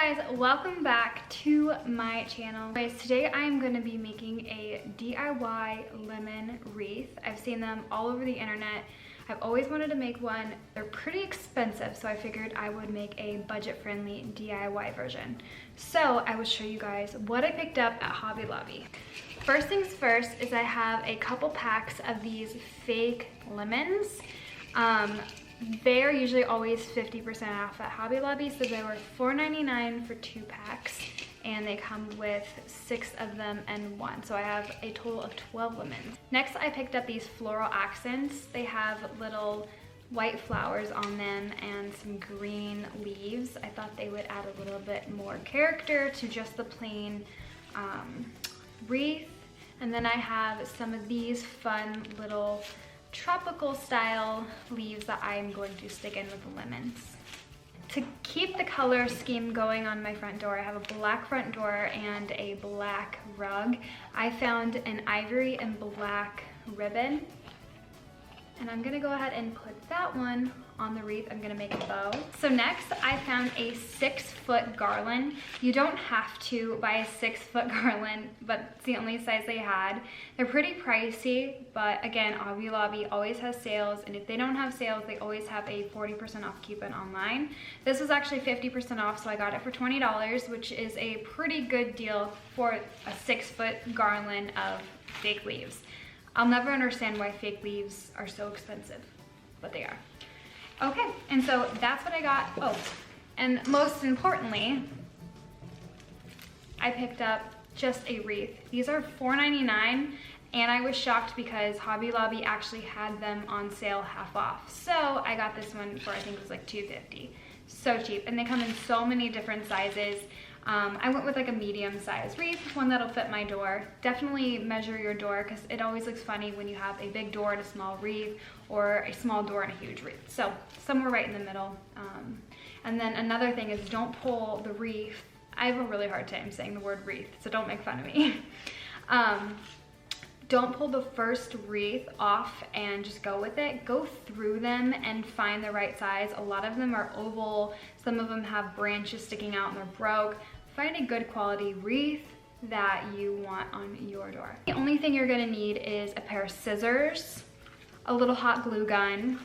guys, welcome back to my channel. Guys, today I am going to be making a DIY lemon wreath. I've seen them all over the internet. I've always wanted to make one. They're pretty expensive, so I figured I would make a budget-friendly DIY version. So I will show you guys what I picked up at Hobby Lobby. First things first is I have a couple packs of these fake lemons. They're usually always 50% off at Hobby Lobby, so they were $4.99 for 2 packs, and they come with 6 of them and 1. So I have a total of 12 lemons. Next, I picked up these floral accents. They have little white flowers on them and some green leaves. I thought they would add a little bit more character to just the plain wreath. And then I have some of these fun little tropical style leaves that I am going to stick in with the lemons. To keep the color scheme going on my front door, I have a black front door and a black rug. I found an ivory and black ribbon, and I'm gonna go ahead and put that one on the wreath. I'm gonna make a bow. So next, I found a 6-foot garland. You don't have to buy a 6-foot garland, but it's the only size they had. They're pretty pricey, but again, Hobby Lobby always has sales, and if they don't have sales, they always have a 40% off coupon online. This was actually 50% off, so I got it for $20, which is a pretty good deal for a 6-foot garland of fake leaves. I'll never understand why fake leaves are so expensive, but they are. Okay, and so that's what I got. Oh, and most importantly, I picked up just a wreath. These are $4.99, and I was shocked because Hobby Lobby actually had them on sale half off. So I got this one for, I think it was like $2.50. So cheap, and they come in so many different sizes. I went with like a medium size wreath, one that'll fit my door. Definitely measure your door, because it always looks funny when you have a big door and a small wreath, or a small door and a huge wreath. So somewhere right in the middle. And then another thing is, don't pull the wreath. I have a really hard time saying the word wreath, so don't make fun of me. Don't pull the first wreath off and just go with it. Go through them and find the right size. A lot of them are oval. Some of them have branches sticking out and they're broke. Find a good quality wreath that you want on your door. The only thing you're gonna need is a pair of scissors, a little hot glue gun,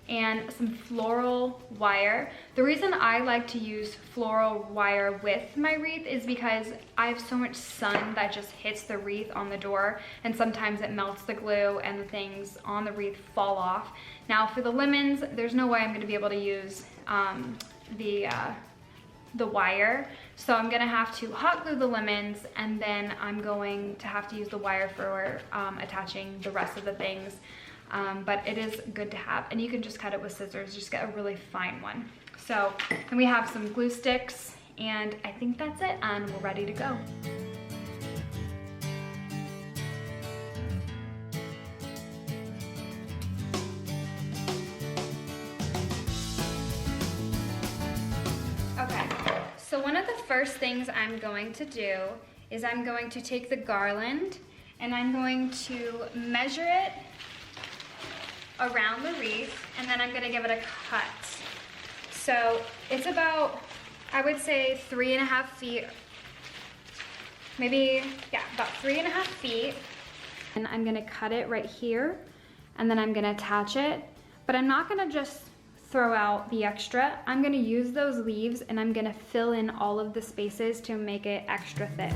and some floral wire. The reason I like to use floral wire with my wreath is because I have so much sun that just hits the wreath on the door, and sometimes it melts the glue and the things on the wreath fall off. Now for the lemons, there's no way I'm gonna be able to use the wire, so I'm gonna have to hot glue the lemons, and then I'm going to have to use the wire for attaching the rest of the things. But it is good to have, and you can just cut it with scissors. Just get a really fine one. So then we have some glue sticks, and I think that's it, and we're ready to go. Okay, so one of the first things I'm going to do is I'm going to take the garland, and I'm going to measure it around the wreath, and then I'm gonna give it a cut. So it's about, I would say 3.5 feet, maybe, yeah, about 3.5 feet. And I'm gonna cut it right here, and then I'm gonna attach it, but I'm not gonna just throw out the extra. I'm gonna use those leaves, and I'm gonna fill in all of the spaces to make it extra thick.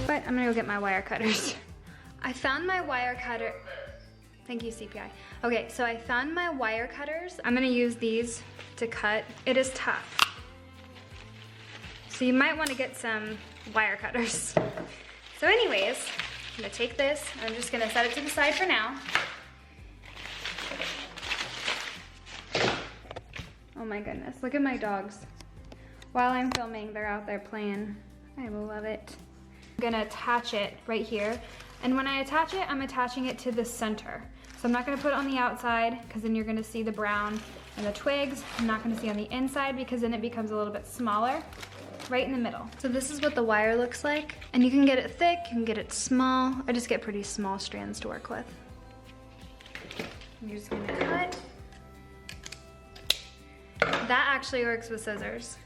But I'm gonna go get my wire cutters. I found my wire cutter. Thank you, CPI. Okay, so I found my wire cutters. I'm gonna use these to cut. It is tough, so you might wanna get some wire cutters. So anyways, I'm gonna take this, and I'm just gonna set it to the side for now. Oh my goodness, look at my dogs. While I'm filming, they're out there playing. I love it. I'm gonna attach it right here, and when I attach it, I'm attaching it to the center. So I'm not gonna put it on the outside, because then you're gonna see the brown and the twigs. I'm not gonna see on the inside, because then it becomes a little bit smaller. right in the middle. So this is what the wire looks like. And you can get it thick, you can get it small. I just get pretty small strands to work with. I'm just gonna cut. That actually works with scissors.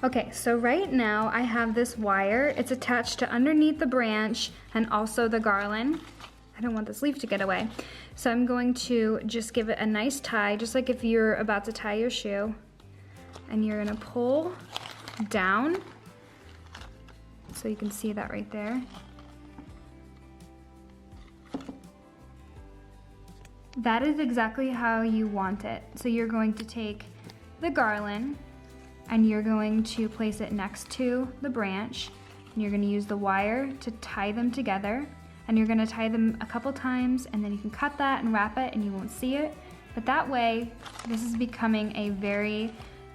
Okay, so right now I have this wire. It's attached to underneath the branch and also the garland. I don't want this leaf to get away. So I'm going to just give it a nice tie, just like if you're about to tie your shoe. And you're gonna pull down. So you can see that right there. That is exactly how you want it. So you're going to take the garland and you're going to place it next to the branch. And you're gonna use the wire to tie them together. And you're gonna tie them a couple times and then you can cut that and wrap it and you won't see it. But that way, this is becoming a very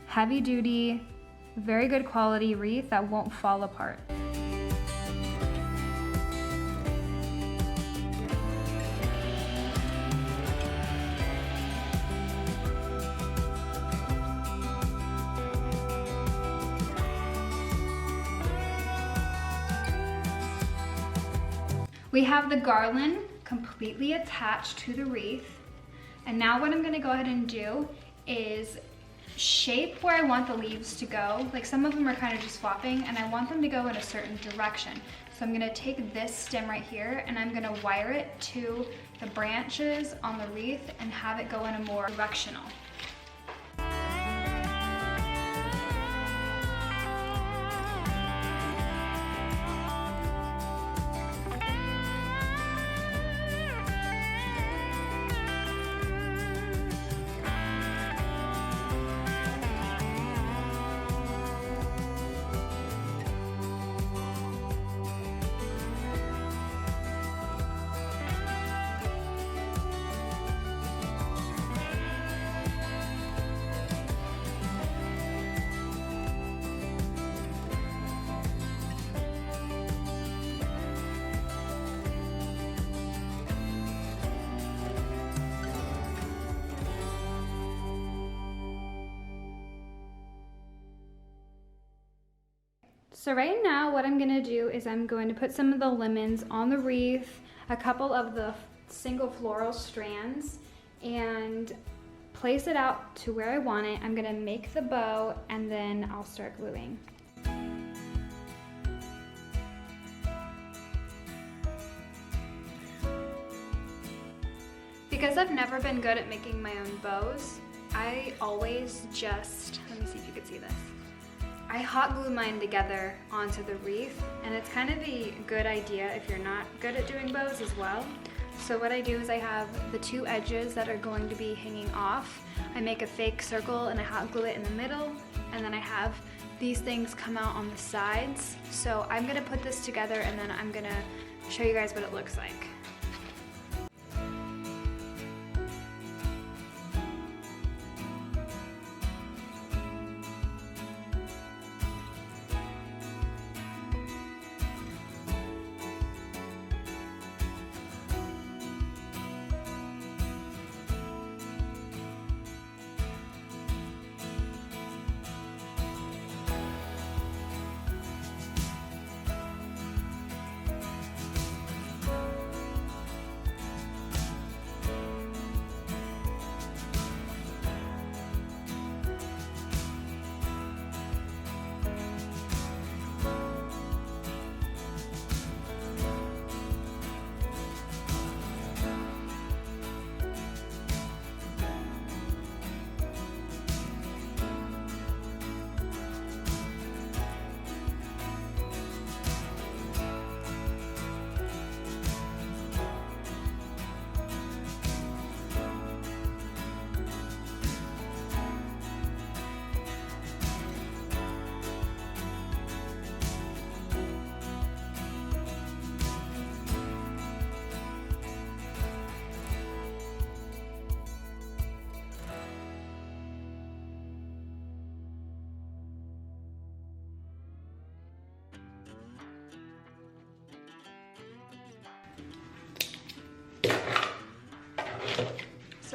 heavy duty, very good quality wreath that won't fall apart. We have the garland completely attached to the wreath. And now what I'm gonna go ahead and do is shape where I want the leaves to go. Like some of them are kind of just flopping and I want them to go in a certain direction. So I'm gonna take this stem right here and I'm gonna wire it to the branches on the wreath and have it go in a more directional. So right now what I'm gonna do is I'm going to put some of the lemons on the wreath, a couple of the single floral strands, and place it out to where I want it. I'm gonna make the bow and then I'll start gluing. Because I've never been good at making my own bows, I always just, let me see if you can see this. I hot glue mine together onto the wreath, and it's kind of a good idea if you're not good at doing bows as well. So what I do is I have the two edges that are going to be hanging off. I make a fake circle and I hot glue it in the middle, and then I have these things come out on the sides. So I'm gonna put this together and then I'm gonna show you guys what it looks like.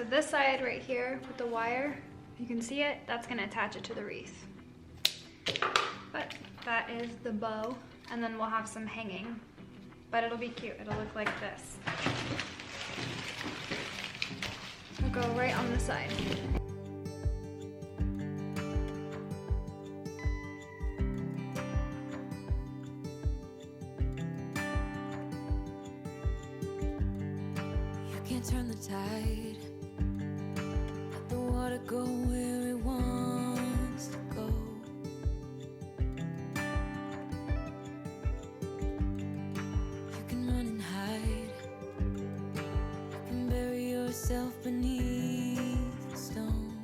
So this side right here with the wire, you can see it, that's gonna attach it to the wreath. But that is the bow, and then we'll have some hanging. But it'll be cute, it'll look like this. It'll go right on the side. Turn the tide, let the water go where it wants to go. You can run and hide, you can bury yourself beneath the stones.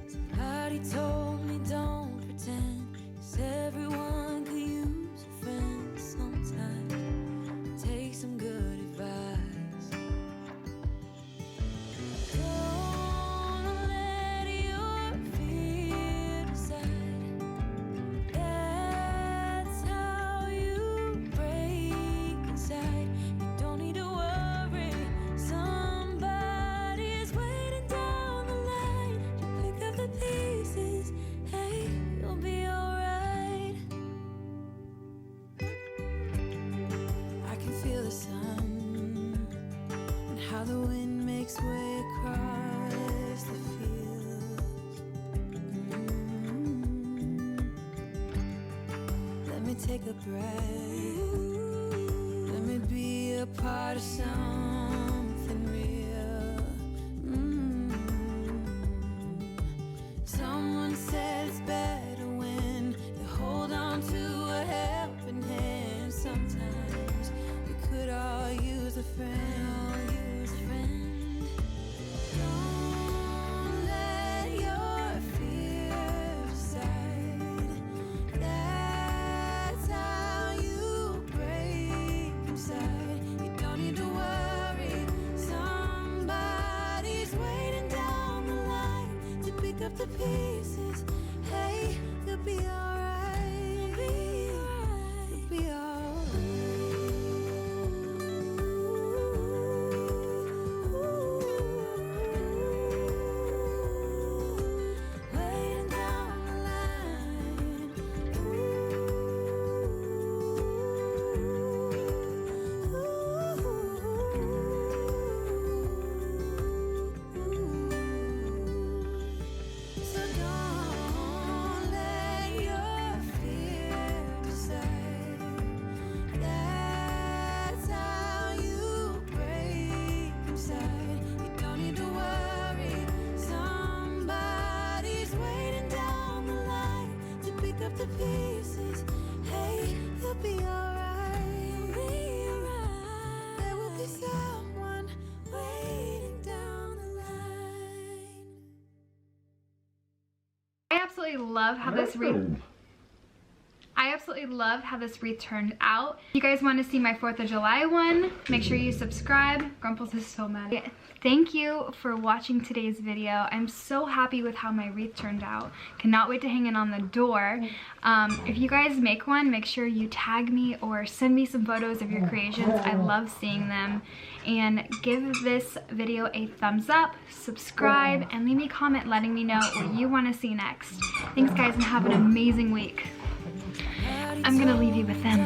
Somebody told me don't pretend, 'cause everyone could use a friend sometimes. Take some good advice. Don't let your fear decide. That's how you break inside. You don't need to worry. Somebody's waiting down the line. You pick up the pieces. Hey, you'll be alright. Feel the sun and how the wind makes way across the fields. Let me take a breath. Let me be a part of something real. Someone said it's better when you hold on to a helping hand. Sometimes could all use a friend, Don't let your fear decide. That's how you break inside. You don't need to worry. Somebody's waiting down the line to pick up the pieces. Hey, you'll be alright. You'll be alright. Love how this wreath I absolutely love how this wreath turned out. If you guys want to see my 4th of July one, make sure you subscribe. Grumples is so mad. Thank you for watching today's video. I'm so happy with how my wreath turned out. Cannot wait to hang it on the door. If you guys make one, make sure you tag me or send me some photos of your creations. I love seeing them. And give this video a thumbs up, subscribe, and leave me a comment letting me know what you want to see next. Thanks guys, and have an amazing week. I'm gonna leave you with them.